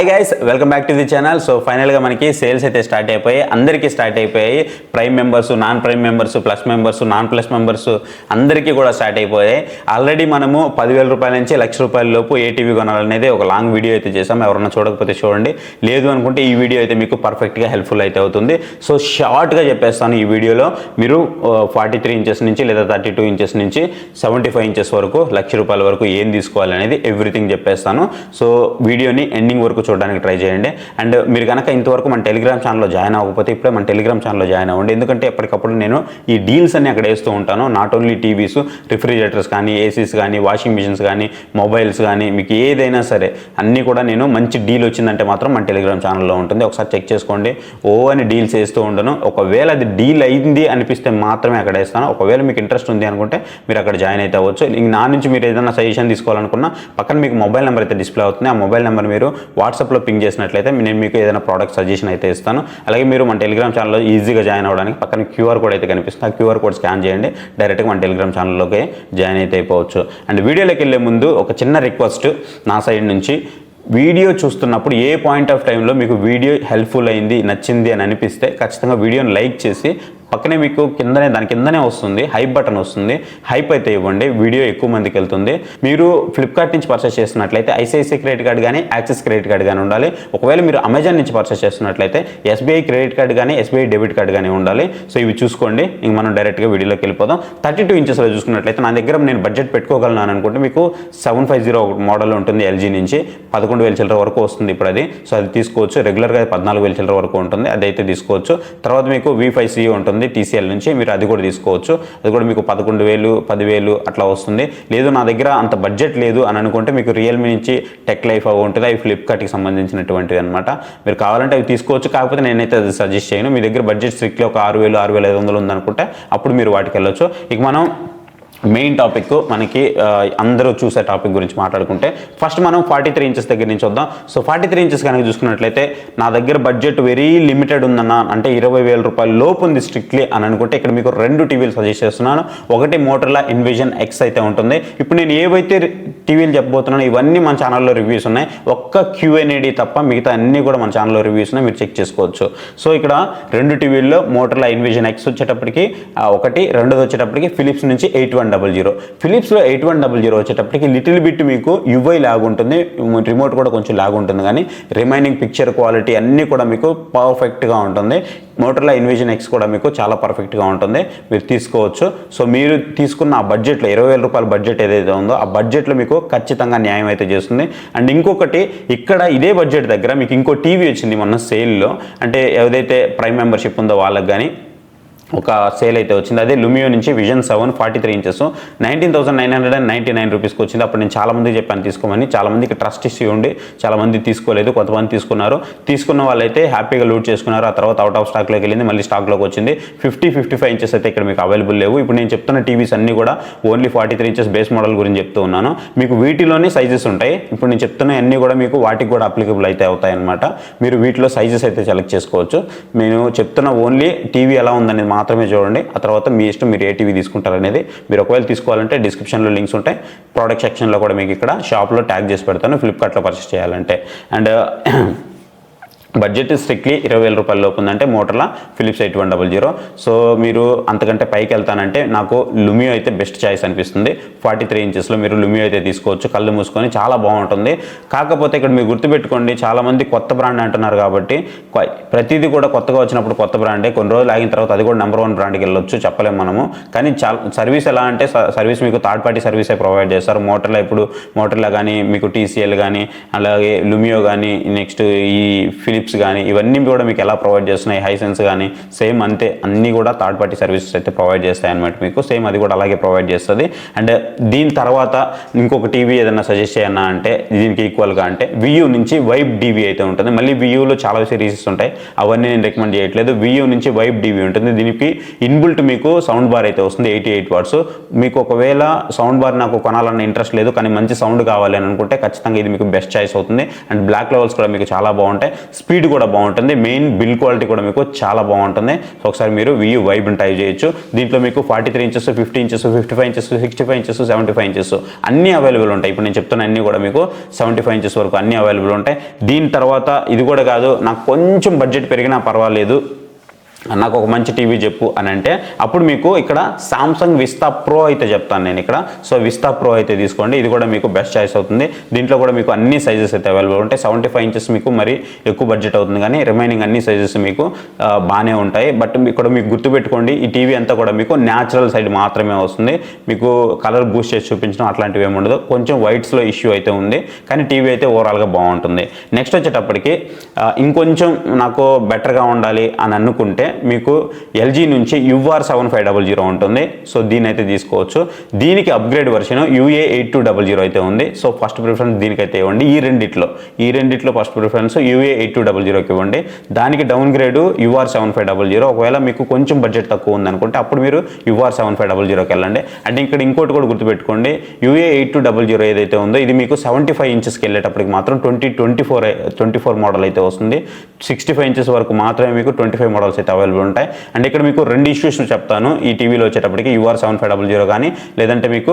Hi guys, welcome back to the channel. So ఫైనల్గా మనకి sales అయితే స్టార్ట్ అయిపోయాయి. అందరికీ స్టార్ట్ అయిపోయాయి. Prime members, non prime members, plus members, non plus members అందరికీ కూడా స్టార్ట్ అయిపోయాయి. ఆల్రెడీ మనము 10,000 రూపాయల నుంచి 1,00,000 రూపాయల లోపు ఏ టీవీ కొనాలనేది ఒక లాంగ్ వీడియో అయితే చేసాం. ఎవరన్నా చూడకపోతే చూడండి, లేదు అనుకుంటే ఈ వీడియో అయితే మీకు పర్ఫెక్ట్గా హెల్ప్ఫుల్ అయితే అవుతుంది. సో షార్ట్గా చెప్పేస్తాను ఈ వీడియోలో. మీరు 43 ఇంచెస్ నుంచి లేదా 32 ఇంచెస్ నుంచి 75 ఇంచెస్ వరకు 1,00,000 రూపాయల వరకు ఏం తీసుకోవాలనేది ఎవ్రీథింగ్ చెప్పేస్తాను. సో వీడియోని ఎండింగ్ వరకు చూడడానికి ట్రై చేయండి. అండ్ మీరు కనుక ఇంతవరకు మన టెలిగ్రామ్ ఛానల్లో జాయిన్ అవ్వకపోతే ఇప్పుడే మన టెలిగ్రామ్ ఛానల్లో జాయిన్ అవ్వండి. ఎందుకంటే ఎప్పటికప్పుడు నేను ఈ డీల్స్ అన్ని అక్కడ వేస్తూ ఉంటాను. నాట్ ఓన్లీ టీవీస్, రిఫ్రిజిరేటర్స్ కానీ, ఏసీస్ కానీ, వాషింగ్ మిషన్స్ కానీ, మొబైల్స్ కానీ, మీకు ఏదైనా సరే అన్నీ కూడా నేను మంచి డీల్ వచ్చిందంటే మాత్రం మన టెలిగ్రామ్ ఛానల్లో ఉంటుంది. ఒకసారి చెక్ చేసుకోండి. అని డీల్స్ వేస్తూ ఉండను. ఒకవేళ అది డీల్ అయింది అనిపిస్తే మాత్రమే అక్కడ వేస్తాను. ఒకవేళ మీకు ఇంట్రెస్ట్ ఉంది అనుకుంటే మీరు అక్కడ జాయిన్ అయితే అవ్వచ్చు. నా నుంచి మీరు ఏదైనా సజెషన్ తీసుకోవాలనుకున్నా పక్కన మీకు మొబైల్ నెంబర్ అయితే డిస్ప్లే అవుతుంది. ఆ మొబైల్ నెంబర్ మీరు వాట్సాప్లో పింగ్ చేసినట్లయితే నేను మీకు ఏదైనా ప్రోడక్ట్ సజెషన్ అయితే ఇస్తాను. అలాగే మీరు మన టెలిగ్రామ్ ఛానల్లో ఈజీగా జాయిన్ అవ్వడానికి పక్కన క్యూఆర్ కోడ్ అయితే కనిపిస్తుంది. ఆ క్యూఆర్ కోడ్ స్కాన్ చేయండి, డైరెక్ట్గా మన టెలిగ్రామ్ ఛానల్లోకి జాయిన్ అయితే అయిపోవచ్చు. అండ్ వీడియోలోకి వెళ్ళే ముందు ఒక చిన్న రిక్వెస్ట్ నా సైడ్ నుంచి. వీడియో చూస్తున్నప్పుడు ఏ పాయింట్ ఆఫ్ టైంలో మీకు వీడియో హెల్ప్ఫుల్ అయింది, నచ్చింది అని అనిపిస్తే ఖచ్చితంగా వీడియోని లైక్ చేసి పక్కనే మీకు దాని కిందనే వస్తుంది హైప్ బటన్ వస్తుంది. హైప్ అయితే ఇవ్వండి, వీడియో ఎక్కువ మందికి వెళ్తుంది. మీరు ఫ్లిప్కార్ట్ నుంచి పర్చేస్ చేస్తున్నట్లయితే ఐసిఐసిఐ క్రెడిట్ కార్డ్ కానీ, యాక్సిస్ క్రెడిట్ కార్డ్ కానీ ఉండాలి. ఒకవేళ మీరు అమెజాన్ నుంచి పర్చేస్ చేస్తున్నట్లయితే ఎస్బీఐ క్రెడిట్ కార్డ్ కానీ, ఎస్బీఐ డెబిట్ కార్డ్ కానీ ఉండాలి. సో ఇవి చూసుకోండి. ఇంక మనం డైరెక్ట్గా వీడియోలోకి వెళ్ళిపోదాం. 32 ఇంచెస్లో చూసుకున్నట్లయితే నా దగ్గర నేను బడ్జెట్ పెట్టుకోగలను అనుకుంటే మీకు 750 మోడల్ ఉంటుంది ఎల్జీ నుంచి. 11,000 చిల్లర వరకు వస్తుంది ఇప్పుడు అది. సో అది తీసుకోవచ్చు. రెగ్యులర్గా 14,000 చిల్లర వరకు ఉంటుంది, అదైతే తీసుకోవచ్చు. తర్వాత మీకు V5C ఉంటుంది TCL నుంచి, మీరు అది కూడా తీసుకోవచ్చు. అది కూడా మీకు 11,000, 10,000 అట్లా వస్తుంది. లేదు నా దగ్గర అంత బడ్జెట్ లేదు అని అనుకుంటే మీకు రియల్మీ నుంచి టెక్ లైఫ్ అవి ఉంటుంది. అవి ఫ్లిప్కార్ట్కి సంబంధించినటువంటివి అనమాట. మీరు కావాలంటే అవి తీసుకోవచ్చు. కాకపోతే నేనైతే అది సజెస్ట్ చేయను. మీ దగ్గర బడ్జెట్ స్ట్రిక్ట్లీ ఒక 6,000, 6,500 ఉందనుకుంటే అప్పుడు మీరు వాటికి వెళ్ళొచ్చు. ఇక మనం మెయిన్ టాపిక్ మనకి అందరూ చూసే టాపిక్ గురించి మాట్లాడుకుంటే ఫస్ట్ మనం 43 ఇంచెస్ దగ్గర నుంచి వద్దాం. సో 43 ఇంచెస్ కనుక చూసుకున్నట్లయితే నా దగ్గర బడ్జెట్ వెరీ లిమిటెడ్ ఉందన్న, అంటే 20,000 రూపాయల లోపు ఉంది స్ట్రిక్ట్లీ అని అనుకుంటే ఇక్కడ మీకు 2 టీవీలు సజెస్ట్ చేస్తున్నాను. ఒకటి మోటరోలా ఎన్విజన్ ఎక్స్ అయితే ఉంటుంది. ఇప్పుడు నేను ఏవైతే టీవీలు చెప్పబోతున్నానో ఇవన్నీ మన ఛానల్లో రివ్యూస్ ఉన్నాయి. ఒక్క QNAD తప్ప మిగతా అన్నీ కూడా మన ఛానల్లో రివ్యూస్ ఉన్నాయి, మీరు చెక్ చేసుకోవచ్చు. సో ఇక్కడ 2 టీవీల్లో మోటరోలా ఎన్విజన్ ఎక్స్ వచ్చేటప్పటికి ఒకటి, రెండోది వచ్చేటప్పటికి ఫిలిప్స్ నుంచి 8100. ఫిలిప్స్లో 8100 వచ్చేటప్పటికి లిటిల్ బిట్ మీకు UI లాగ్ ఉంటుంది, రిమోట్ కూడా కొంచెం లాగ్ ఉంటుంది, కానీ రిమైనింగ్ పిక్చర్ క్వాలిటీ అన్నీ కూడా మీకు పర్ఫెక్ట్గా ఉంటుంది. మోటరోలా ఎన్విజన్ ఎక్స్ కూడా మీకు చాలా పర్ఫెక్ట్గా ఉంటుంది, మీరు తీసుకోవచ్చు. సో మీరు తీసుకున్న ఆ బడ్జెట్లో 20,000 రూపాయల బడ్జెట్ ఏదైతే ఉందో ఆ బడ్జెట్లో మీకు ఖచ్చితంగా న్యాయం అయితే చేస్తుంది. అండ్ ఇంకొకటి, ఇక్కడ ఇదే బడ్జెట్ దగ్గర మీకు ఇంకో టీవీ వచ్చింది మొన్న సేల్లో. అంటే ఏదైతే ప్రైమ్ మెంబర్షిప్ ఉందో వాళ్ళకి కానీ ఒక సేల్ అయితే వచ్చింది. అదే లుమియో నుంచి విజన్ 7 43 ఇంచెస్ 19,999 రూపీస్కి వచ్చింది. అప్పుడు నేను చాలామందికి చెప్పాను తీసుకోమని. చాలామందికి ట్రస్ట్ ఇష్యూ ఉండి చాలామంది తీసుకోలేదు, కొంతమంది తీసుకున్నారు. తీసుకున్న వాళ్ళైతే హ్యాపీగా లూట్ చేసుకున్నారు. ఆ తర్వాత అవుట్ ఆఫ్ స్టాక్లోకి వెళ్ళింది, మళ్ళీ స్టాక్లోకి వచ్చింది. 55 ఇంచెస్ అయితే ఇక్కడ మీకు అవైలబుల్ లేవు. ఇప్పుడు నేను చెప్తున్న టీవీస్ అన్నీ కూడా ఓన్లీ 43 ఇంచెస్ బేస్ మోడల్ గురించి చెప్తూ ఉన్నాను. మీకు వీటిలోనే సైజెస్ ఉంటాయి. ఇప్పుడు నేను చెప్తున్న అన్నీ కూడా మీకు వాటికి కూడా అప్లికబుల్ అయితే అవుతాయి అనమాట. మీరు వీటిలో సైజెస్ అయితే సెలెక్ట్ చేసుకోవచ్చు. నేను చెప్తున్న ఓన్లీ టీవీ ఎలా ఉందనేది మాత్రమే చూడండి. ఆ తర్వాత మీ ఇష్టం, మీరు ఏ టీవీ తీసుకుంటారనేది. మీరు ఒకవేళ తీసుకోవాలంటే డిస్క్రిప్షన్లో లింక్స్ ఉంటాయి. ప్రోడక్ట్ సెక్షన్లో కూడా మీకు ఇక్కడ షాప్లో ట్యాగ్ చేసి పెడతాను ఫ్లిప్కార్ట్లో పర్చేస్ చేయాలంటే. అండ్ బడ్జెట్ స్ట్రిక్ట్లీ 20,000 రూపాయల లోపు ఉందంటే మోటరోలా ఫిలిప్స్ 8100. సో మీరు అంతకంటే పైకి వెళ్తానంటే నాకు లుమియో అయితే బెస్ట్ చాయిస్ అనిపిస్తుంది. 43 ఇంచెస్లో మీరు లుమియో అయితే తీసుకోవచ్చు. కళ్ళు మూసుకొని చాలా బాగుంటుంది. కాకపోతే ఇక్కడ మీరు గుర్తుపెట్టుకోండి, చాలామంది కొత్త బ్రాండ్ అంటున్నారు కాబట్టి ప్రతిదీ కూడా కొత్తగా వచ్చినప్పుడు కొత్త బ్రాండే, కొన్ని రోజులు ఆగిన తర్వాత అది కూడా నెంబర్ 1 బ్రాండ్కి వెళ్ళొచ్చు, చెప్పలేము మనము. కానీ సర్వీస్ ఎలా అంటే సర్వీస్ మీకు థర్డ్ పార్టీ సర్వీసే ప్రొవైడ్ చేస్తారు. మోటరోలా కానీ, మీకు TCL కానీ, అలాగే లుమియో కానీ, నెక్స్ట్ ఈ ఫిలిప్స్ కానీ, ఇవన్నీ కూడా మీకు ఎలా ప్రొవైడ్ చేస్తున్నాయి, హైసెన్స్ కానీ సేమ్ అంతే, అన్నీ కూడా థర్డ్ పార్టీ సర్వీసెస్ అయితే ప్రొవైడ్ చేస్తాయి అనమాట. మీకు సేమ్ అది కూడా అలాగే ప్రొవైడ్ చేస్తుంది. అండ్ దీని తర్వాత ఇంకొక టీవీ ఏదైనా సజెస్ట్ చేయన్నా అంటే దీనికి ఈక్వల్గా అంటే VU నుంచి వైబ్ DV అయితే ఉంటుంది. మళ్ళీ VUలో చాలా సిరీసెస్ ఉంటాయి, అవన్నీ నేను రికమెండ్ చేయట్లేదు. VU నుంచి వైబ్ DV ఉంటుంది. దీనికి ఇన్బుల్ట్ మీకు సౌండ్ బార్ అయితే వస్తుంది, 88 వాట్స్. మీకు ఒకవేళ సౌండ్ బార్ నాకు కొనాలన్న ఇంట్రెస్ట్ లేదు కానీ మంచి సౌండ్ కావాలి అని అనుకుంటే ఖచ్చితంగా ఇది మీకు బెస్ట్ చాయిస్ అవుతుంది. అండ్ బ్లాక్ లెవెల్స్ కూడా మీకు చాలా బాగుంటాయి. స్పీడ్ కూడా బాగుంటుంది, మెయిన్ బిల్ క్వాలిటీ కూడా మీకు చాలా బాగుంటుంది. సో ఒకసారి మీరు వియూ వైబ్ని ట్రై చేయొచ్చు. దీంట్లో మీకు 43 inches, 50 inches, 55 inches, 65 inches, 75 inches అన్నీ అవైలబుల్ ఉంటాయి. ఇప్పుడు నేను చెప్తున్న అన్నీ కూడా మీకు 75 ఇంచెస్ వరకు అన్నీ అవైలబుల్ ఉంటాయి. దీని తర్వాత ఇది కూడా కాదు, నాకు కొంచెం బడ్జెట్ పెరిగినా పర్వాలేదు, నాకు ఒక మంచి టీవీ చెప్పు అని అంటే అప్పుడు మీకు ఇక్కడ సామ్సంగ్ విస్తా ప్రో అయితే చెప్తాను నేను ఇక్కడ. సో విస్తా ప్రో అయితే తీసుకోండి, ఇది కూడా మీకు బెస్ట్ చాయిస్ అవుతుంది. దీంట్లో కూడా మీకు అన్ని సైజెస్ అయితే అవైలబుల్ ఉంటాయి. 75 ఇంచెస్ మీకు మరి ఎక్కువ బడ్జెట్ అవుతుంది, కానీ రిమైనింగ్ అన్ని సైజెస్ మీకు బాగానే ఉంటాయి. బట్ ఇక్కడ మీకు గుర్తుపెట్టుకోండి, ఈ టీవీ అంతా కూడా మీకు న్యాచురల్ సైడ్ మాత్రమే వస్తుంది. మీకు కలర్ బూస్ట్ చేసి చూపించడం అట్లాంటివి ఏమి ఉండదు. కొంచెం వైట్స్లో ఇష్యూ అయితే ఉంది, కానీ టీవీ అయితే ఓవరాల్గా బాగుంటుంది. నెక్స్ట్ వచ్చేటప్పటికి ఇంకొంచెం నాకు బెటర్గా ఉండాలి అని అనుకుంటే మీకు ఎల్జీ నుంచి UR7500 ఉంటుంది. సో దీని అయితే తీసుకోవచ్చు. దీనికి అప్గ్రేడ్ వర్షన్ UA8200 అయితే ఉంది. సో ఫస్ట్ ప్రిఫరెన్స్ దీనికైతే ఇవ్వండి. ఈ రెండిట్లో ఫస్ట్ ప్రిఫరెన్స్ UA8200కి ఇవ్వండి. దానికి డౌన్ గ్రేడ్ UR7500. ఒకవేళ మీకు కొంచెం బడ్జెట్ తక్కువ ఉందనుకుంటే అప్పుడు మీరు UR7500కి వెళ్ళండి. అంటే ఇక్కడ ఇంకోటి కూడా గుర్తుపెట్టుకోండి, UA8200 ఏదైతే ఉందో ఇది మీకు 75 ఇంచెస్కి వెళ్ళేటప్పటికి మాత్రం 2024 మోడల్ అయితే వస్తుంది. 65 ఇంచెస్ వరకు మాత్రమే మీకు 25 మోడల్స్ అయితే అవైలబుల్ ఉంటాయి. అండ్ ఇక్కడ మీకు రెండు ఇష్యూస్ చెప్తాను ఈ టీవీలో వచ్చేటప్పటికి, UR7500 కానీ లేదంటే మీకు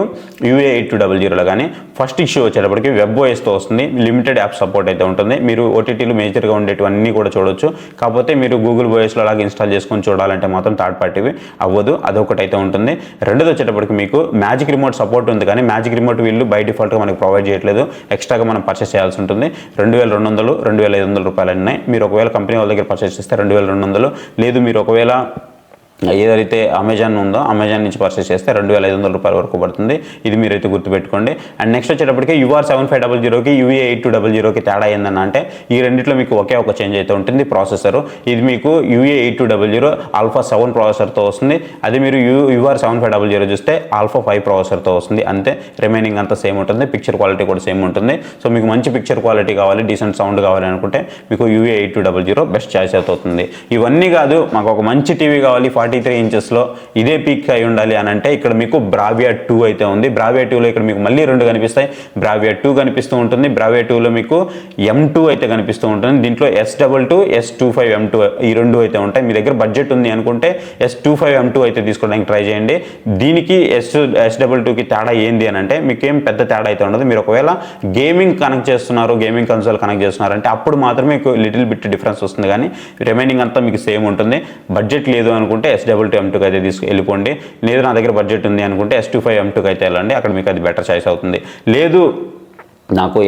UA8200లో కానీ. ఫస్ట్ ఇష్యూ వచ్చేటప్పటికి WebOSతో వస్తుంది, లిమిటెడ్ యాప్ సపోర్ట్ అయితే ఉంటుంది. మీరు ఓటీటీలు మేజర్గా ఉండేటివన్నీ కూడా చూడొచ్చు. కాకపోతే మీరు గూగుల్ ఓఎస్లో అలాగే ఇన్స్టాల్ చేసుకొని చూడాలంటే మాత్రం థర్డ్ పార్టీవి అవ్వదు, అదొకటి అయితే ఉంటుంది. రెండోది వచ్చేటప్పటికి మీకు మ్యాజిక్ రిమోట్ సపోర్ట్ ఉంది, కానీ మ్యాజిక్ రిమోట్ వీళ్ళు బై డిఫాల్ట్గా మనకి ప్రొవైడ్ చేయట్లేదు, ఎక్స్ట్రాగా మనం పర్చేస్ చేయాల్సి ఉంటుంది. 2200, 2500 రూపాయలు ఉన్నాయి. మీరు ఒకవేళ కంపెనీ వాళ్ళ దగ్గర పర్చేస్ చేస్తే 2200, లేదు మీరు ఒకవేళ ఏదైతే అమెజాన్ ఉందో అమెజాన్ నుంచి పర్చేస్ చేస్తే 2500 రూపాయల వరకు పడుతుంది. ఇది మీరైతే గుర్తుపెట్టుకోండి. అండ్ నెక్స్ట్ వచ్చేటప్పటికి UR7500కి UA8200కి తేడా ఏందన్న అంటే ఈ రెండిట్లో మీకు ఒకే ఒక చేంజ్ అయితే ఉంటుంది, ప్రాసెసర్. ఇది మీకు UA8200 ఆల్ఫా 7 ప్రాసెసర్తో వస్తుంది. అది మీరు UR7500 చూస్తే ఆల్ఫా 5 ప్రాసెసర్తో వస్తుంది. అంతే, రిమైనింగ్ అంతా సేమ్ ఉంటుంది. పిక్చర్ క్వాలిటీ కూడా సేమ్ ఉంటుంది. సో మీకు మంచి పిక్చర్ క్వాలిటీ కావాలి, డీసెంట్ సౌండ్ కావాలి అనుకుంటే మీకు UA8200 బెస్ట్ చాయిస్ అవుతుంది. ఇవన్నీ కాదు, మాకు ఒక మంచి టీవీ కావాలి 43 ఇంచెస్లో ఇదే పీక్ అయి ఉండాలి అని అంటే ఇక్కడ మీకు బ్రావియా 2 అయితే ఉంది. బ్రావియా 2లో ఇక్కడ మీకు మళ్ళీ రెండు కనిపిస్తాయి. బ్రావియా 2 కనిపిస్తూ ఉంటుంది. బ్రావియా 2లో మీకు M2 అయితే కనిపిస్తూ ఉంటుంది. దీంట్లో S22, S25 M2 ఈ రెండు అయితే ఉంటాయి. మీ దగ్గర బడ్జెట్ ఉంది అనుకుంటే S25 M2 అయితే తీసుకోవడానికి ట్రై చేయండి. దీనికి S22కి తేడా ఏంది అని అంటే మీకేం పెద్ద తేడా అయితే ఉండదు. మీరు ఒకవేళ గేమింగ్ కనెక్ట్ చేస్తున్నారు, గేమింగ్ కన్సోల్ కనెక్ట్ చేస్తున్నారంటే అప్పుడు మాత్రమే మీకు లిటిల్ బిట్ డిఫరెన్స్ వస్తుంది, కానీ రిమైనింగ్ అంతా మీకు సేమ్ ఉంటుంది. బడ్జెట్ లేదు అనుకుంటే S22 M2కి అయితే వెళ్ళిపోండి. లేదు నా దగ్గర బడ్జెట్ ఉంది అనుకుంటే S25 M2కి అయితే వెళ్ళండి, అక్కడ మీకు అది బెటర్ చాయిస్ అవుతుంది. లేదు నాకు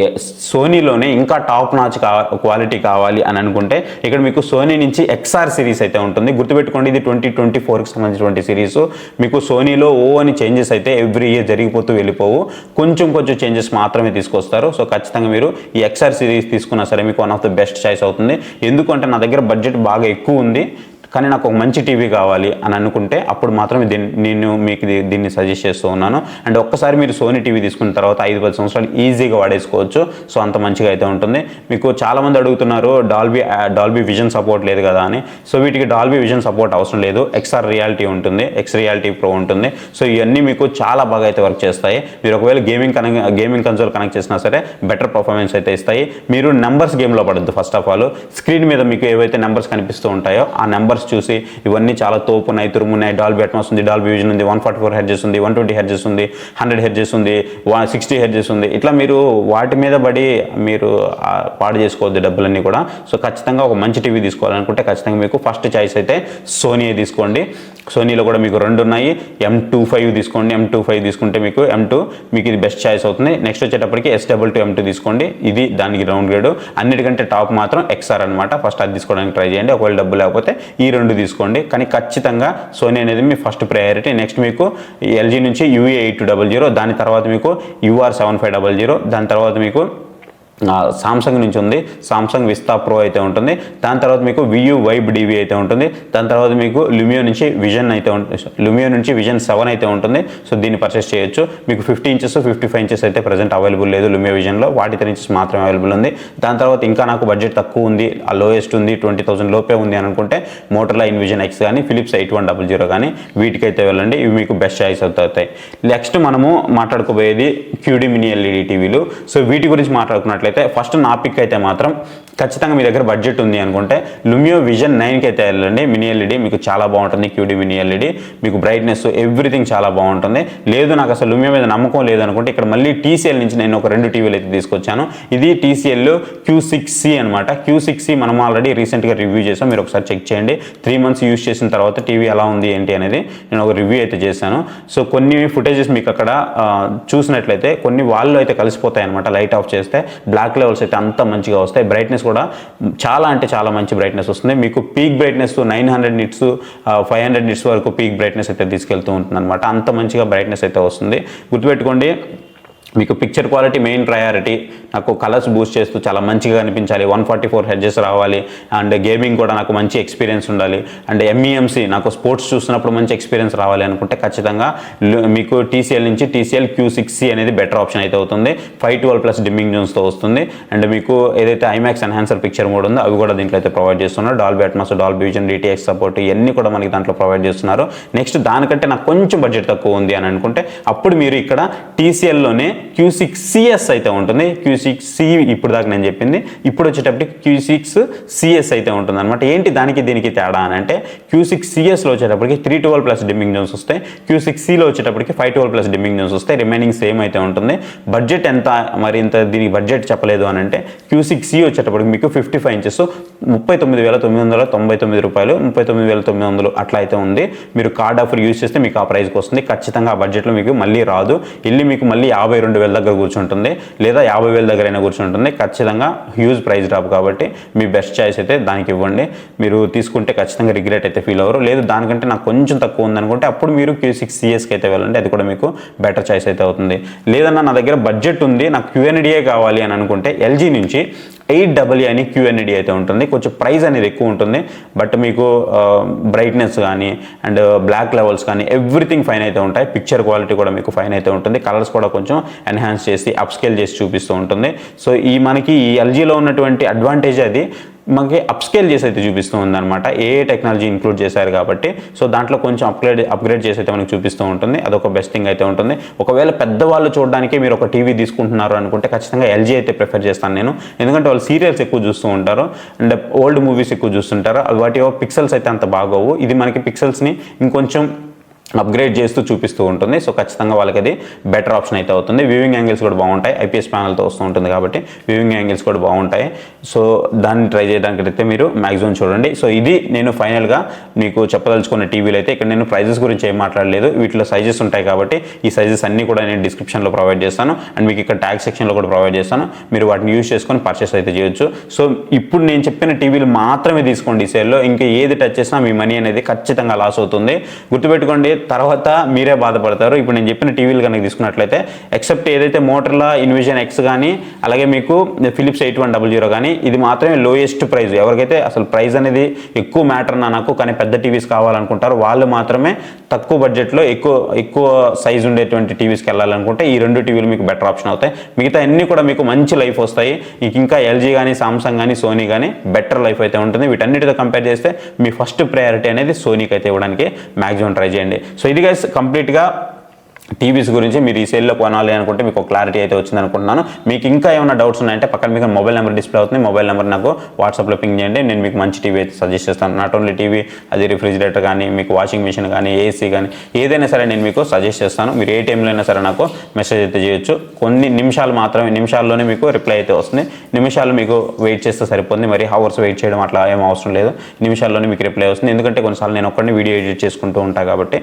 సోనీలోనే ఇంకా టాప్ నాచ్ క్వాలిటీ కావాలి అని అనుకుంటే ఇక్కడ మీకు సోనీ నుంచి XR సిరీస్ అయితే ఉంటుంది. గుర్తుపెట్టుకోండి, ఇది 2024కి సంబంధించినటువంటి సిరీస్. మీకు సోనీలో అని చేంజెస్ అయితే ఎవ్రీ ఇయర్ జరిగిపోతూ వెళ్ళిపోవు, కొంచెం చేంజెస్ మాత్రమే తీసుకొస్తారు. సో ఖచ్చితంగా మీరు ఈ XR సిరీస్ తీసుకున్నా సరే మీకు one of the best choice అవుతుంది. ఎందుకంటే నా దగ్గర బడ్జెట్ బాగా ఎక్కువ ఉంది, కానీ నాకు ఒక మంచి టీవీ కావాలి అని అనుకుంటే అప్పుడు మాత్రమే నేను మీకు దీన్ని సజెస్ట్ చేస్తూ ఉన్నాను. అండ్ ఒక్కసారి మీరు సోనీ టీవీ తీసుకున్న తర్వాత 5-10 సంవత్సరాలు ఈజీగా వాడేసుకోవచ్చు. సో అంత మంచిగా అయితే ఉంటుంది. మీకు చాలామంది అడుగుతున్నారు డాల్బీ విజన్ సపోర్ట్ లేదు కదా అని. సో వీటికి డాల్బీ విజన్ సపోర్ట్ అవసరం లేదు. XR రియాలిటీ ఉంటుంది, X రియాలిటీ ప్రో ఉంటుంది. సో ఇవన్నీ మీకు చాలా బాగా అయితే వర్క్ చేస్తాయి. మీరు ఒకవేళ గేమింగ్ కన్సోల్ కనెక్ట్ చేసినా సరే బెటర్ పర్ఫార్మెన్స్ అయితే ఇస్తాయి. మీరు నెంబర్స్ గేమ్లో పడద్దు. ఫస్ట్ ఆఫ్ ఆల్ స్క్రీన్ మీద మీకు ఏవైతే నెంబర్స్ కనిపిస్తూ ఉంటాయో ఆ నెంబర్స్ చూసి ఇవన్నీ చాలా తోపున్నాయి, తురుమున్నాయి, డాల్బీ అట్మాస్ ఉంది, డాల్బీ విజన్ ఉంది, 144 హెర్ట్జ్ ఉంది, 120 హెర్ట్జ్ ఉంది, 100 హెర్ట్జ్ ఉంది, 60 హెర్ట్జ్ ఉంది. ఇట్లా మీరు వాటి మీద పడి మీరు పాడు చేసుకోవద్దు డబ్బులన్నీ కూడా. సో ఖచ్చితంగా ఒక మంచి టీవీ తీసుకోవాలనుకుంటే ఖచ్చితంగా మీకు ఫస్ట్ చాయిస్ అయితే సోనీ తీసుకోండి. సోనీలో కూడా మీకు రెండు ఉన్నాయి. M25 తీసుకోండి. M25 తీసుకుంటే మీకు M2 మీకు ఇది బెస్ట్ చాయిస్ అవుతుంది. నెక్స్ట్ వచ్చేటప్పటికి S22 M2 తీసుకోండి. ఇది దానికి రౌండ్ గ్రేడ్. అన్నిటికంటే టాప్ మాత్రం XR అనమాట. ఫస్ట్ అది తీసుకోవడానికి ట్రై చేయండి. ఒకవేళ డబ్బు లేకపోతే ఈ రెండు తీసుకోండి. కానీ ఖచ్చితంగా సోనీ అనేది మీ ఫస్ట్ ప్రయారిటీ. నెక్స్ట్ మీకు LG నుంచి UA8200, దాని తర్వాత మీకు UR7500, దాని తర్వాత మీకు సామ్సంగ్ నుంచి ఉంది సామ్సంగ్ విస్తా ప్రో అయితే ఉంటుంది. దాని తర్వాత మీకు వియూ వైబ్ డివి అయితే ఉంటుంది. దాని తర్వాత మీకు లుమియో నుంచి విజన్ అయితే లుమియో నుంచి విజన్ 7 అయితే ఉంటుంది. సో దీన్ని పర్చేస్ చేయొచ్చు. మీకు 50 ఇంచెస్ 55 ఇంచెస్ అయితే ప్రజెంట్ అవైలబుల్ లేదు లుమియో విజన్లో, 43 ఇంచెస్ మాత్రమే అవైలబుల్ ఉంది. దాని తర్వాత ఇంకా నాకు బడ్జెట్ తక్కువ ఉంది, ఆ లోయెస్ట్ ఉంది, 20,000 లోపే ఉంది అని అనుకుంటే మోటరోలా ఇన్విజన్ X కానీ ఫిలిప్స్ 8100 కానీ వీటికైతే వెళ్ళండి. ఇవి మీకు బెస్ట్ చాయిస్ అవుతాయి. నెక్స్ట్ మనము మాట్లాడుకోబోయేది QD మినీ LED టీవీలు. సో వీటి గురించి మాట్లాడుకున్నట్లయితే ఫస్ట్ నా పిక్ అయితే మాత్రం ఖచ్చితంగా మీ దగ్గర బడ్జెట్ ఉంది అనుకుంటే లుమియో విజన్ 9కి అయితే వెళ్ళండి. మినీ ఎల్ఈడి మీకు చాలా బాగుంటుంది. క్యూడీ మినీ ఎల్ఈడి మీకు బ్రైట్నెస్ ఎవ్రీథింగ్ చాలా బాగుంటుంది. లేదు నాకు అసలు లుమియో మీద నమ్మకం లేదనుకుంటే ఇక్కడ మళ్ళీ టీసీఎల్ నుంచి నేను ఒక 2 టీవీలు అయితే తీసుకొచ్చాను. ఇది టీసీఎల్ Q6C అనమాట. Q6C మనం ఆల్రెడీ రీసెంట్గా రివ్యూ చేసాం, మీరు ఒకసారి చెక్ చేయండి. 3 months యూజ్ చేసిన తర్వాత టీవీ ఎలా ఉంది ఏంటి అనేది నేను ఒక రివ్యూ అయితే చేశాను. సో కొన్ని ఫుటేజెస్ మీకు అక్కడ చూసినట్లయితే కొన్ని వాళ్ళు అయితే కలిసిపోతాయి అనమాట. లైట్ ఆఫ్ చేస్తే బ్లాక్ లెవెల్స్ అయితే అంత మంచిగా వస్తాయి. బ్రైట్నెస్ కూడా చాలా అంటే చాలా మంచి బ్రైట్నెస్ వస్తుంది. మీకు పీక్ బ్రైట్నెస్ 900 నిట్స్ 500 నిట్స్ వరకు పీక్ బ్రైట్నెస్ అయితే తీసుకెళ్తూ ఉంటుంది అనమాట. అంత మంచిగా బ్రైట్నెస్ అయితే వస్తుంది. గుర్తుపెట్టుకోండి, మీకు పిక్చర్ క్వాలిటీ మెయిన్ ప్రయారిటీ. నాకు కలర్స్ బూస్ట్ చేస్తూ చాలా మంచిగా కనిపించాలి, 144 హెడ్జెస్ రావాలి, అండ్ గేమింగ్ కూడా నాకు మంచి ఎక్స్పీరియన్స్ ఉండాలి, అండ్ ఎంఈఎంసీ నాకు స్పోర్ట్స్ చూస్తున్నప్పుడు మంచి ఎక్స్పీరియన్స్ రావాలి అనుకుంటే ఖచ్చితంగా మీకు టీసీఎల్ నుంచి టీసీఎల్ Q6C అనేది బెటర్ ఆప్షన్ అయితే అవుతుంది. 512+ డిమ్మింగ్ జోన్స్తో వస్తుంది. అండ్ మీకు ఏదైతే ఐమాక్స్ ఎన్హాన్సర్ పిక్చర్ మోడ్ ఉందో అవి కూడా దీంట్లో అయితే ప్రొవైడ్ చేస్తున్నారు. Dolby Atmos, Dolby vision, DTX support ఇవన్నీ కూడా మనకి దాంట్లో ప్రొవైడ్ చేస్తున్నారు. నెక్స్ట్ దానికంటే నాకు కొంచెం బడ్జెట్ తక్కువ ఉంది అని అనుకుంటే అప్పుడు మీరు ఇక్కడ టీసీఎల్లోనే Q6CS అయితే ఉంటుంది. Q6C ఇప్పుడు దాకా నేను చెప్పింది, ఇప్పుడు వచ్చేటప్పటికి Q6CS అయితే ఉంటుంది అనమాట. ఏంటి దానికి దీనికి తేడా అని అంటే Q6CS లో వచ్చేటప్పటికి 312+ డిమ్మింగ్ జోన్స్ వస్తాయి. Q6Cలో వచ్చేటప్పటికి 512+ డిమ్మింగ్ జోన్స్ వస్తాయి. రిమైనింగ్ సేమ్ అయితే ఉంటుంది. బడ్జెట్ ఎంత మరి ఇంత దీనికి బడ్జెట్ చెప్పలేదు అని అంటే Q6C వచ్చేటప్పటికి మీకు 55 ఇంచెస్ 39,999 రూపాయలు, 39,900 అట్లా అయితే ఉంది. మీరు కార్డ్ ఆఫర్ యూజ్ చేస్తే మీకు ఆ ప్రైస్కి వస్తుంది. ఖచ్చితంగా ఆ బడ్జెట్లో మీకు మళ్ళీ రాదు. ఇల్లు మీకు మళ్ళీ 52,000 దగ్గర కూర్చుంటుంది, లేదా 50,000 దగ్గర అయినా కూర్చుంటుంది. ఖచ్చితంగా హ్యూజ్ ప్రైస్ డ్రాప్ కాబట్టి మీ బెస్ట్ చాయిస్ అయితే దానికి ఇవ్వండి. మీరు తీసుకుంటే ఖచ్చితంగా రిగ్రెట్ అయితే ఫీల్ అవ్వరు. లేదు దానికంటే నాకు కొంచెం తక్కువ ఉందనుకుంటే అప్పుడు మీరు Q6CSకి అయితే వెళ్ళండి. అది కూడా మీకు బెటర్ చాయిస్ అయితే అవుతుంది. లేదన్నా నా దగ్గర బడ్జెట్ ఉంది, నాకు QNEDA కావాలి అని అనుకుంటే LG నుంచి 8AA అని QNEDA అయితే ఉంటుంది. కొంచెం ప్రైస్ అనేది ఎక్కువ ఉంటుంది, బట్ మీకు బ్రైట్నెస్ కానీ అండ్ బ్లాక్ లెవెల్స్ కానీ ఎవ్రీథింగ్ ఫైన్ అయితే ఉంటాయి. పిక్చర్ క్వాలిటీ కూడా మీకు ఫైన్ అయితే ఉంటుంది. కలర్స్ కూడా కొంచెం ఎన్హాన్స్ చేసి అప్స్కేల్ చేసి చూపిస్తూ ఉంటుంది. సో ఈ మనకి ఈ LGలో ఉన్నటువంటి అడ్వాంటేజ్ అది మనకి అప్స్కేల్ చేసి అయితే చూపిస్తూ ఉందన్నమాట. ఏ టెక్నాలజీ ఇంక్లూడ్ చేశారు కాబట్టి సో దాంట్లో కొంచెం అప్గ్రేడ్ చేసి అయితే మనకి చూపిస్తూ ఉంటుంది. అదొక బెస్ట్ థింగ్ అయితే ఉంటుంది. ఒకవేళ పెద్దవాళ్ళు చూడడానికి మీరు ఒక టీవీ తీసుకుంటున్నారు అనుకుంటే ఖచ్చితంగా LG అయితే ప్రిఫర్ చేస్తాను నేను. ఎందుకంటే వాళ్ళు సీరియల్స్ ఎక్కువ చూస్తూ ఉంటారు అండ్ ఓల్డ్ మూవీస్ ఎక్కువ చూస్తుంటారు. వాటి పిక్సెల్స్ అయితే అంత బాగోవు. ఇది మనకి పిక్సెల్స్ని ఇంకొంచెం అప్గ్రేడ్ చేస్తూ చూపిస్తూ ఉంటుంది. సో ఖచ్చితంగా వాళ్ళకి అది బెటర్ ఆప్షన్ అయితే అవుతుంది. వ్యూవింగ్ యాంగిల్స్ కూడా బాగుంటాయి. IPS ప్యానల్తో వస్తూ ఉంటుంది కాబట్టి వ్యూవింగ్ యాంగిల్స్ కూడా బాగుంటాయి. సో దాన్ని ట్రై చేయడానికి అయితే మీరు మ్యాక్సిమం చూడండి. సో ఇది నేను ఫైనల్గా మీకు చెప్పదలుచుకున్న టీవీలు అయితే. ఇక్కడ నేను ప్రైజెస్ గురించి ఏం మాట్లాడలేదు, వీటిలో సైజెస్ ఉంటాయి కాబట్టి ఈ సైజెస్ అన్నీ కూడా నేను డిస్క్రిప్షన్లో ప్రొవైడ్ చేస్తాను అండ్ మీకు ఇక్కడ ట్యాగ్ సెక్షన్లో కూడా ప్రొవైడ్ చేస్తాను. మీరు వాటిని యూజ్ చేసుకొని పర్చేస్ అయితే చేయొచ్చు. సో ఇప్పుడు నేను చెప్పిన టీవీలు మాత్రమే తీసుకోండి ఈ సేల్లో. ఇంకా ఏది టచ్ చేసినా మీ మనీ అనేది ఖచ్చితంగా లాస్ అవుతుంది. గుర్తుపెట్టుకోండి, తర్వాత మీరే బాధపడతారు. ఇప్పుడు నేను చెప్పిన టీవీలు కనుక తీసుకున్నట్లయితే ఎక్సెప్ట్ ఏదైతే మోటర్లా ఇన్విజన్ X కానీ అలాగే మీకు ఫిలిప్స్ 8100 కానీ ఇది మాత్రమే లోయెస్ట్ ప్రైస్. ఎవరికైతే అసలు ప్రైస్ అనేది ఎక్కువ మ్యాటర్ నాకు కానీ పెద్ద టీవీస్ కావాలనుకుంటారు వాళ్ళు మాత్రమే తక్కువ బడ్జెట్లో ఎక్కువ సైజ్ ఉండేటువంటి టీవీస్కి వెళ్ళాలనుకుంటే ఈ 2 టీవీలు మీకు బెటర్ ఆప్షన్ అవుతాయి. మిగతా అన్నీ కూడా మీకు మంచి లైఫ్ వస్తాయి. ఇంకా LG కానీ సామ్సంగ్ కానీ సోనీ కానీ బెటర్ లైఫ్ అయితే ఉంటుంది. వీటన్నిటితో కంపేర్ చేస్తే మీ ఫస్ట్ ప్రయారిటీ అనేది సోనీకి అయితే ఇవ్వడానికి మ్యాక్సిమం ట్రై చేయండి. సో ఇది గైస్ కంప్లీట్గా టీవీస్ గురించి. మీరు ఈ సేల్లో కొనాలి అనుకుంటే మీకు క్లారిటీ అయితే వచ్చింది అనుకుంటున్నాను. మీకు ఇంకా ఏమైనా డౌట్స్ ఉన్నాయంటే పక్కన మీకు మొబైల్ నెంబర్ డిస్ప్లే అవుతుంది. మొబైల్ నెంబర్ నాకు వాట్సాప్లో పింగ్ చేయండి. నేను మీకు మంచి టీవీ అయితే సజెస్ట్ చేస్తాను. నాట్ ఓన్లీ టీవీ, అది రిఫ్రిజిరేటర్ కానీ మీకు వాషింగ్ మిషన్ కానీ AC కానీ ఏదైనా సరే నేను మీకు సజెస్ట్ చేస్తాను. మీరు ఏ టైంలో అయినా సరే నాకు మెసేజ్ అయితే చేయొచ్చు. కొన్ని నిమిషాలు మాత్రమే, నిమిషాల్లోనే మీకు రిప్లై అయితే వస్తుంది. నిమిషాలు మీకు వెయిట్ చేస్తే సరిపోతుంది. మరి హవర్స్ వెయిట్ చేయడం అట్లా ఏం అవసరం లేదు. నిమిషాల్లోనే మీకు రిప్లై వస్తుంది. ఎందుకంటే కొన్నిసార్లు నేను ఒక్కడిని వీడియో ఎడిట్ చేసుకుంటూ ఉంటాను కాబట్టి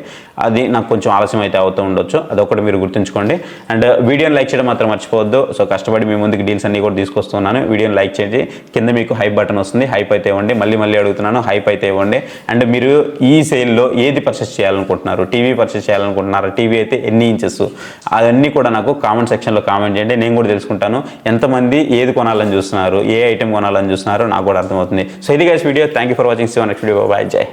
అది నాకు కొంచెం ఆలస్యం అయితే అవుతూ ఉండొచ్చు. అదొకటి మీరు గుర్తుంచుకోండి. అండ్ వీడియోని లైక్ చేయడం మాత్రం మర్చిపోవద్దు. సో కష్టపడి మీ ముందుకు డీల్స్ అన్ని కూడా తీసుకొస్తున్నాను. వీడియోని లైక్ చేసి కింద మీకు హైప్ బటన్ వస్తుంది. హైప్ అయితే ఇవ్వండి. మళ్ళీ అడుగుతున్నాను, హైప్ అయితే ఇవ్వండి. అండ్ మీరు ఈ సేల్లో ఏది పర్చేస్ చేయాలనుకుంటున్నారు? టీవీ పర్చేస్ చేయాలనుకుంటున్నారు? టీవీ అయితే ఎన్ని ఇంచెస్? అవన్నీ కూడా నాకు కామెంట్ సెక్షన్లో కామెంట్ చేయండి. నేను కూడా తెలుసుకుంటాను ఎంతమంది ఏది కొనాలని చూస్తున్నారు, ఏ ఐటెం కొనాలని చూస్తున్నారు నాకు కూడా అర్థమవుతుంది. సో ఇది guys video. Thank you for watching. See you next video. Bye. జై.